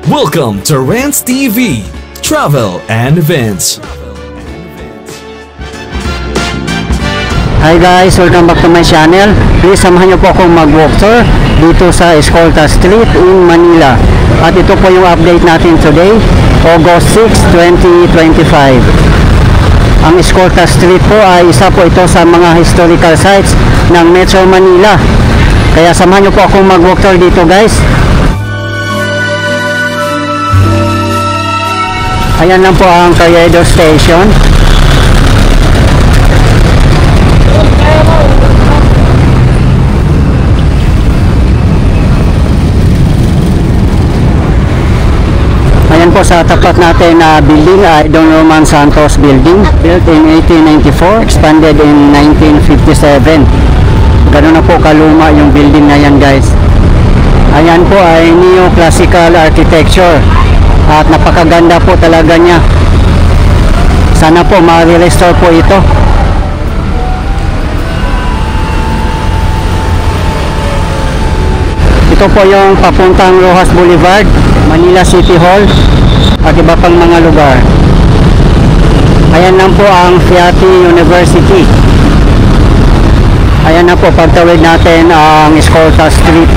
Welcome to Rants TV, Travel and Events. Hi guys, welcome back to my channel. Please samahan niyo po akong mag-walk tour dito sa Escolta Street in Manila. At ito po yung update natin today, August 6, 2025. Ang Escolta Street po ay isa po ito sa mga historical sites ng Metro Manila. Kaya samahan niyo po akong mag-walk tour dito guys. Ayan lang po ang Carriedo Station. Ayan po sa tapat natin na building ay Don Roman Santos Building, built in 1894, expanded in 1957. Ganun na po kaluma yung building na yan guys. Ayan po ay neoclassical architecture at napakaganda po talaga niya. Sana po ma-restore po ito. Ito po yung papuntang Rojas Boulevard, Manila City Hall at iba pang mga lugar. Ayan lang po ang Fiati University. Ayan na po, pagtawid natin ang Escolta Street.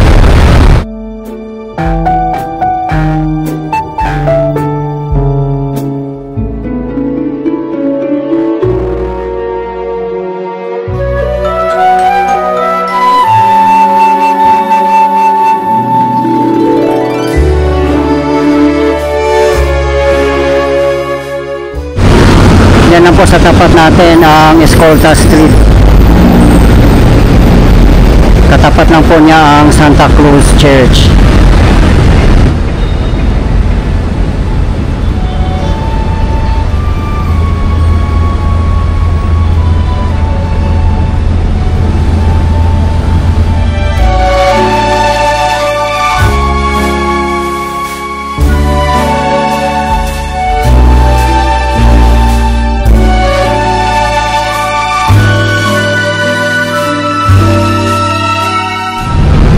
Yan na po sa tapat natin ang Escolta Street. Katapat lang po niya ang Santa Cruz Church.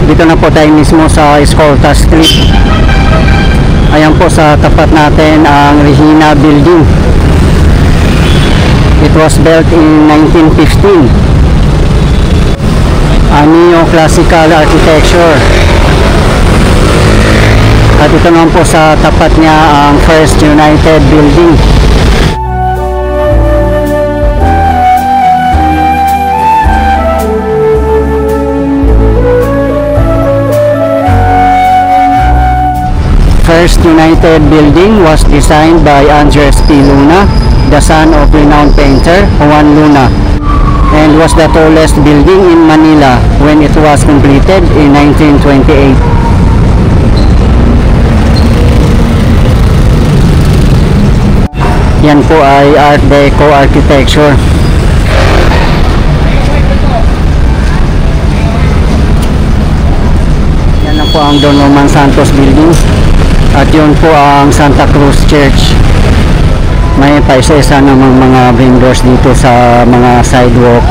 Dito na po tayo mismo sa Escolta Street. Ayan po sa tapat natin ang Regina Building. It was built in 1915. A neoclassical architecture. At ito naman po sa tapat niya ang First United Building. First United Building was designed by Andres P. Luna, the son of renowned painter Juan Luna, and was the tallest building in Manila when it was completed in 1928. Yan po ay Art Deco architecture. Yan na po ang Don Roman Santos Building. At yun po ang Santa Cruz Church. May paisa-isa namang mga vendors dito sa mga sidewalk.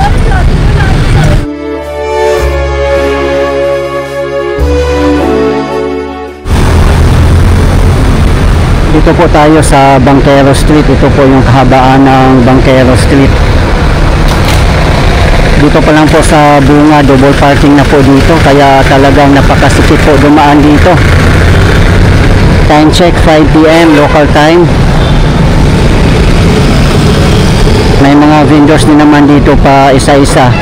Dito po tayo sa Banquero Street. Ito po yung kahabaan ng Banquero Street. Dito pa lang po sa Bunga, double parking na po dito. Kaya talagang napakasikip po dumaan dito. Time check 5 PM local time. May mga vendors din naman dito pa isa-isa.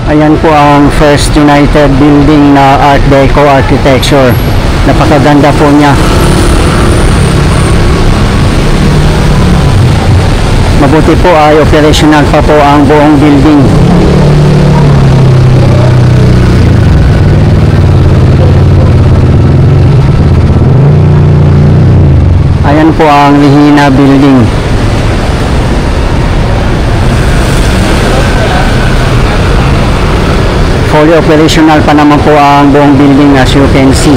Ayan po ang First United Building na Art Deco architecture. Napakaganda po niya. Mabuti po ay operational pa po ang buong building. Ayan po ang Regina Building. Fully operational pa naman po ang buong building as you can see.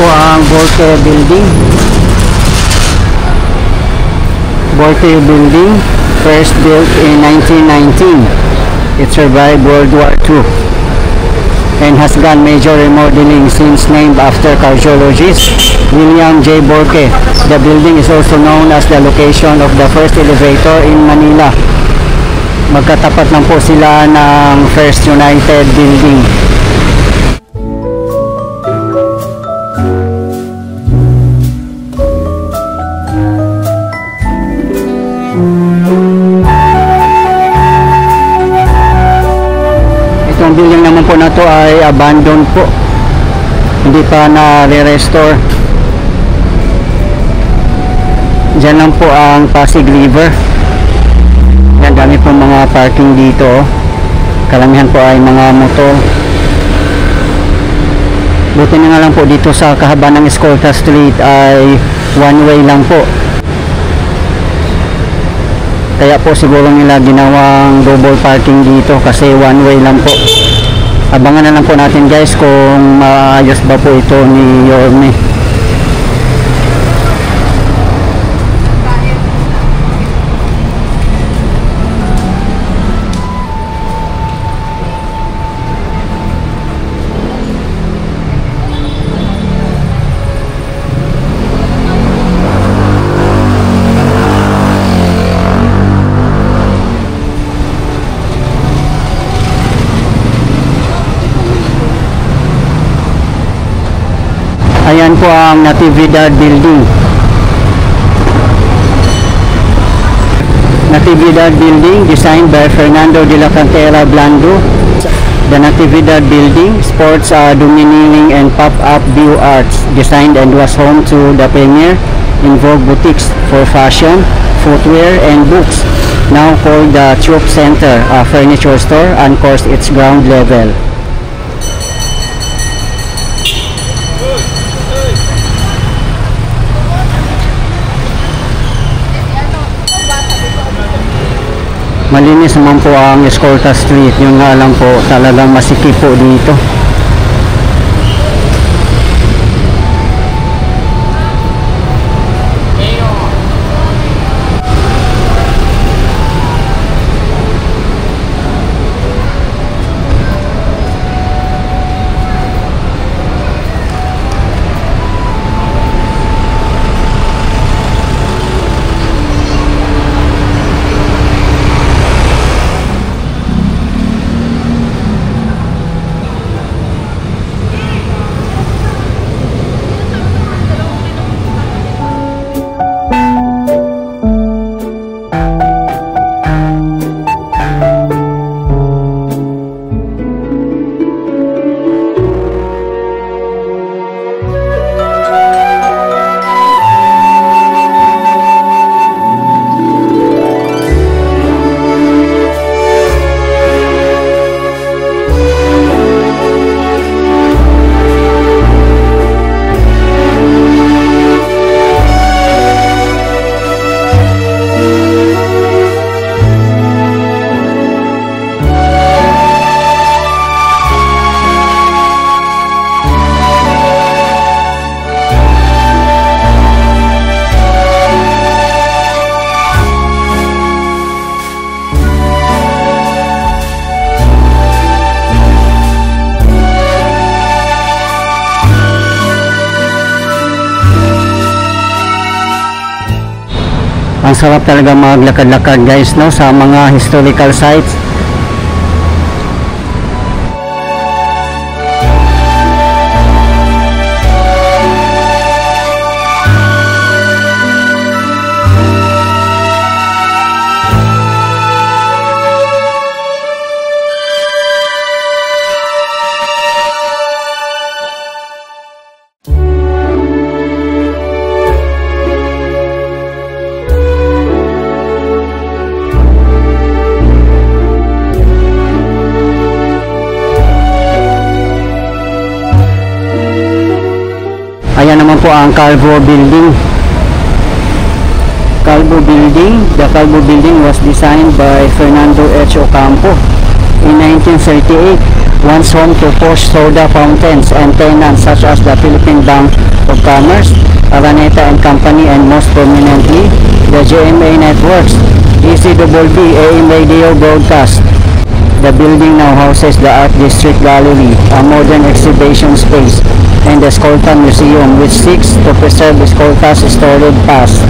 po ang Borke Building. Borke Building, first built in 1919. It survived World War II and has gone major remodeling since, named after cardiologist William J. Borke. The building is also known as the location of the first elevator in Manila. Magkatapat lang po sila ng First United Building. Itong building naman po na to ay abandoned po, hindi pa na-restore. Diyan lang po ang Pasig River. Yan, dami po mga parking dito. Karamihan po ay mga motor. Buti na nga lang po dito sa kahabaan ng Escolta Street ay one way lang po. Kaya po siguro nila ginawang double parking dito kasi one way lang po. Abangan na lang po natin guys kung maayos ba po ito ni Yorme. Ayan po ang Natividad Building. Natividad Building, designed by Fernando de la Cantera Blando. The Natividad Building sports a domineering and pop-up view arts, designed and was home to the premier in vogue boutiques for fashion, footwear, and books. Now called the Troop Center, a furniture store, anchors its ground level. Malinis naman po ang Escolta Street, yun nga lang po talagang masikip po dito. Ang sarap talaga maglakad-lakad guys, no, sa mga historical sites. Ayan naman po ang Calvo Building. Calvo Building. The Calvo Building was designed by Fernando H. Ocampo in 1938. once home to posh soda fountains and tenants such as the Philippine Bank of Commerce, Araneta and Company, and most prominently, the GMA Networks, ECWB AM radio broadcast. The building now houses the Art District Gallery, a modern exhibition space, and the Escolta Museum, which seeks to preserve Escolta's storied past.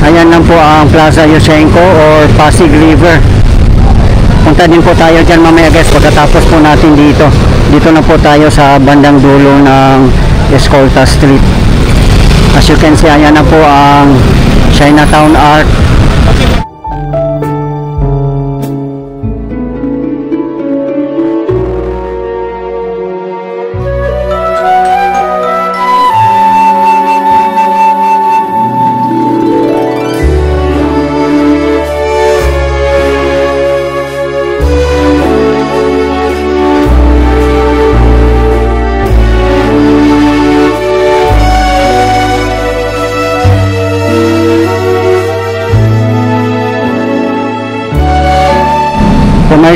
Ayan lang po ang Plaza Yushchenko or Pasig River. Punta din po tayo dyan mamaya guys pagkatapos po natin dito. Dito na po tayo sa bandang dulo ng Escolta Street. As you can see, ayan na po ang Chinatown Arc.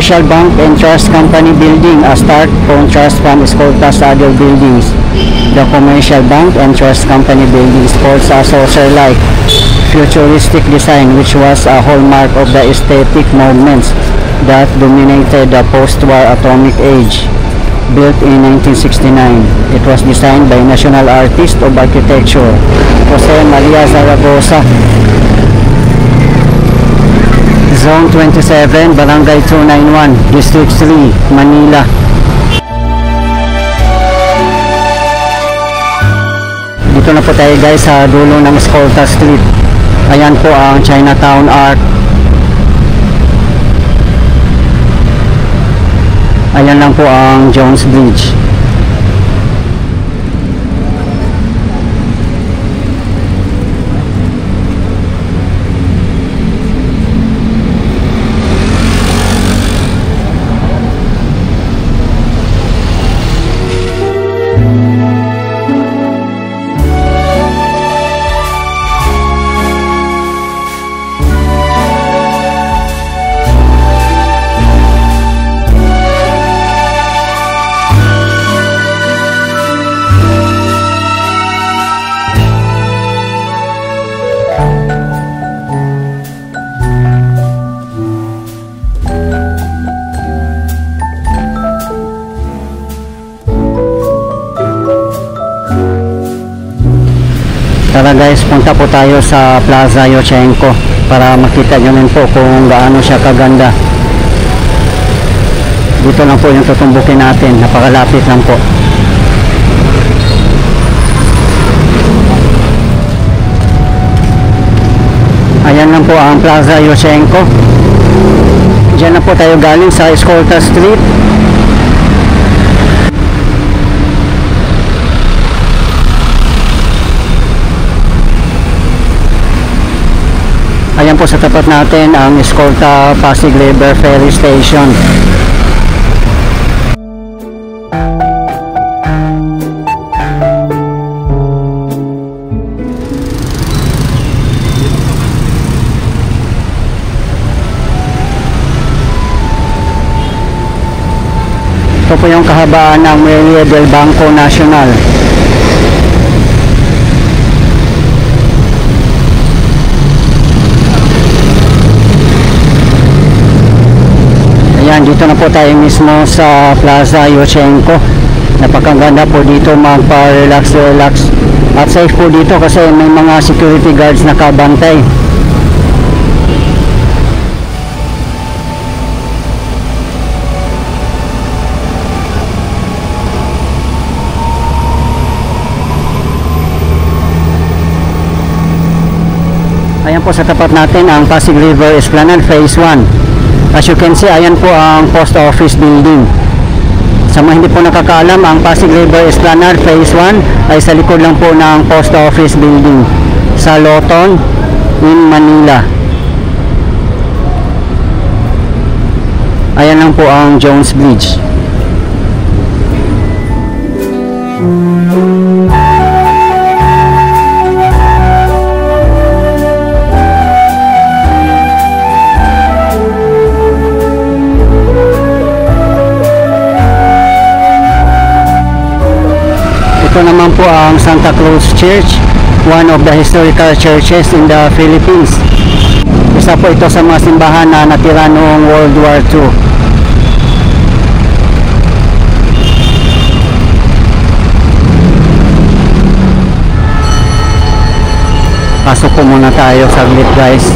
Commercial Bank and Trust Company Building, a start from Trust Fund Escolta's other buildings. The Commercial Bank and Trust Company Building sports a saucer-like, futuristic design which was a hallmark of the aesthetic movements that dominated the post-war atomic age. Built in 1969, it was designed by national artist of architecture, Jose Maria Zaragoza. Zone 27, Barangay 291, District 3, Manila. Dito na po tayo guys sa dulo ng Escolta Street. Ayan po ang Chinatown Arc. Ayan lang po ang Jones Bridge. Tara guys, punta po tayo sa Plaza Yochenko para makita nyo rin po kung gaano siya kaganda. Dito lang po yung tutumbukin natin, napakalapit lang po. Ayan lang po ang Plaza Yochenko. Diyan na po tayo galing sa Escolta Street. Ayan po sa tapat natin ang Escolta Pasig River Ferry Station. Ito po yung kahabaan ng Muelle del Banco Nacional. Ayan, dito na po tayo mismo sa Plaza Yochenko. Napakaganda po dito magpa-relax at safe po dito kasi may mga security guards na kabantay. Ayan po sa tapat natin ang Pasig River Esplanade Phase 1. As you can see, ayan po ang post office building. Sa mga hindi po nakakaalam, ang Pasig River Esplanade Phase 1 ay sa likod lang po ng post office building sa Loton in Manila. Ayan lang po ang Jones Bridge. Ito naman po ang Santa Cruz Church, one of the historical churches in the Philippines. Isa po ito sa mga simbahan na natira noong World War II. Pasok po muna tayo saglit guys.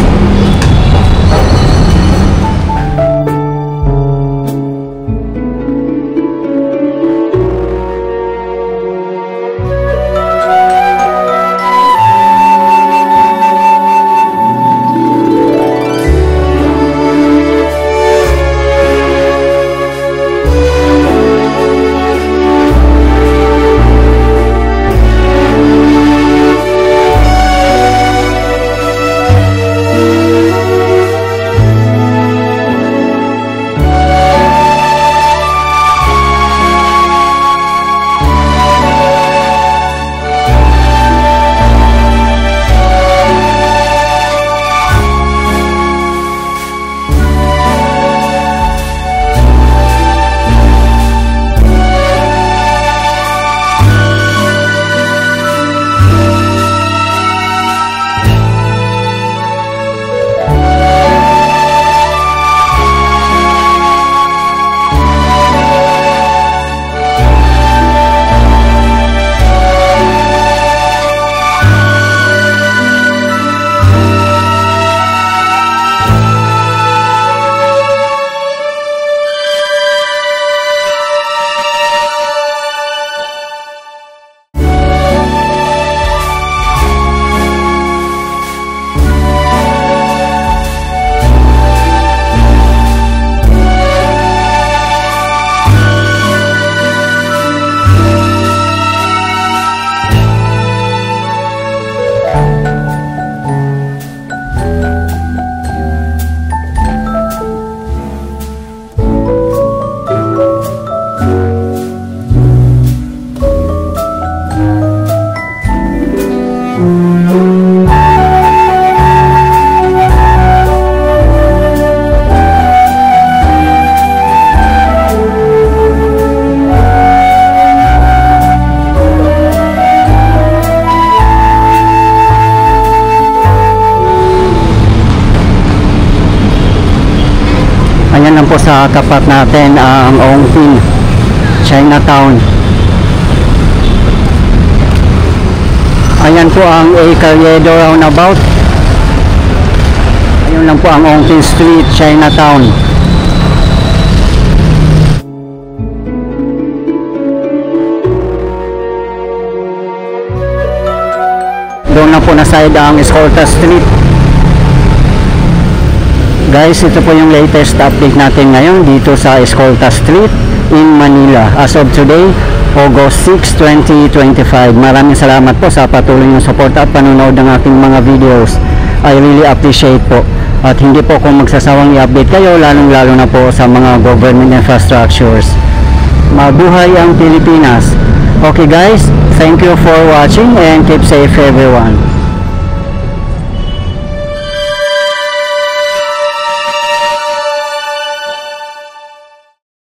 Ayan lang po sa tapat natin ang Ongpin, Chinatown. Ayan po ang A. Carriedo roundabout. Ayun lang po ang Ongpin Street, Chinatown. Doon na po na side ang Escolta Street. Guys, ito po yung latest update natin ngayon dito sa Escolta Street in Manila. As of today, August 6, 2025. Maraming salamat po sa patuloy ng support at panonood ng aking mga videos. I really appreciate po. At hindi po kung magsasawang i-update kayo, lalong-lalo na po sa mga government infrastructures. Mabuhay ang Pilipinas! Okay guys, thank you for watching and keep safe everyone.